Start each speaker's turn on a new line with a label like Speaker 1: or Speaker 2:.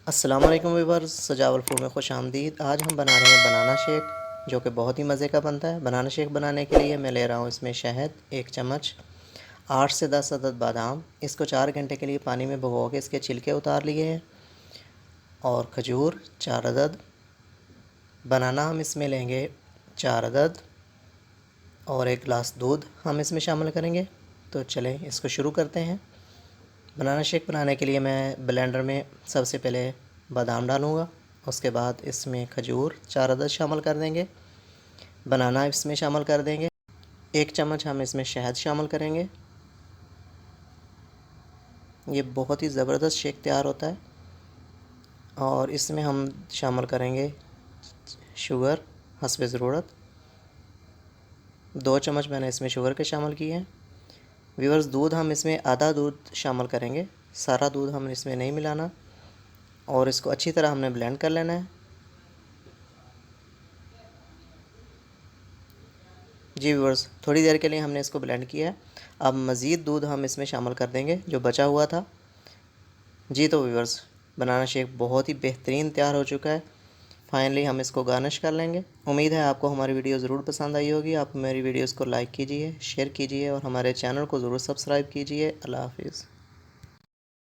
Speaker 1: अस्सलाम वालेकुम व्यूअर्स, सजावल फूड में खुश आमदीद। आज हम बना रहे हैं बनाना शेक, जो कि बहुत ही मज़े का बनता है। बनाना शेक बनाने के लिए मैं ले रहा हूँ इसमें शहद 1 चम्मच, 8 से 10 अदद बादाम। इसको 4 घंटे के लिए पानी में भिगो के इसके छिलके उतार लिए हैं। और खजूर 4 अदद। बनाना हम इसमें लेंगे 4 अदद। और 1 गिलास दूध हम इसमें शामिल करेंगे। तो चलें इसको शुरू करते हैं। बनाना शेक बनाने के लिए मैं ब्लेंडर में सबसे पहले बादाम डालूँगा। उसके बाद इसमें खजूर 4 अदद शामिल कर देंगे। बनाना इसमें शामिल कर देंगे। 1 चम्मच हम इसमें शहद शामिल करेंगे। ये बहुत ही ज़बरदस्त शेक तैयार होता है। और इसमें हम शामिल करेंगे शुगर हस्बे ज़रूरत। 2 चम्मच मैंने इसमें शुगर के शामिल किए हैं। व्यूअर्स, दूध हम इसमें आधा दूध शामिल करेंगे, सारा दूध हम इसमें नहीं मिलाना। और इसको अच्छी तरह हमने ब्लेंड कर लेना है। जी व्यूअर्स, थोड़ी देर के लिए हमने इसको ब्लेंड किया है। अब मज़ीद दूध हम इसमें शामिल कर देंगे जो बचा हुआ था। जी तो व्यूअर्स, बनाना शेक बहुत ही बेहतरीन तैयार हो चुका है। फाइनली हम इसको गार्निश कर लेंगे। उम्मीद है आपको हमारी वीडियो ज़रूर पसंद आई होगी। आप मेरी वीडियोज़ को लाइक कीजिए, शेयर कीजिए और हमारे चैनल को ज़रूर सब्सक्राइब कीजिए। अल्लाह हाफिज़।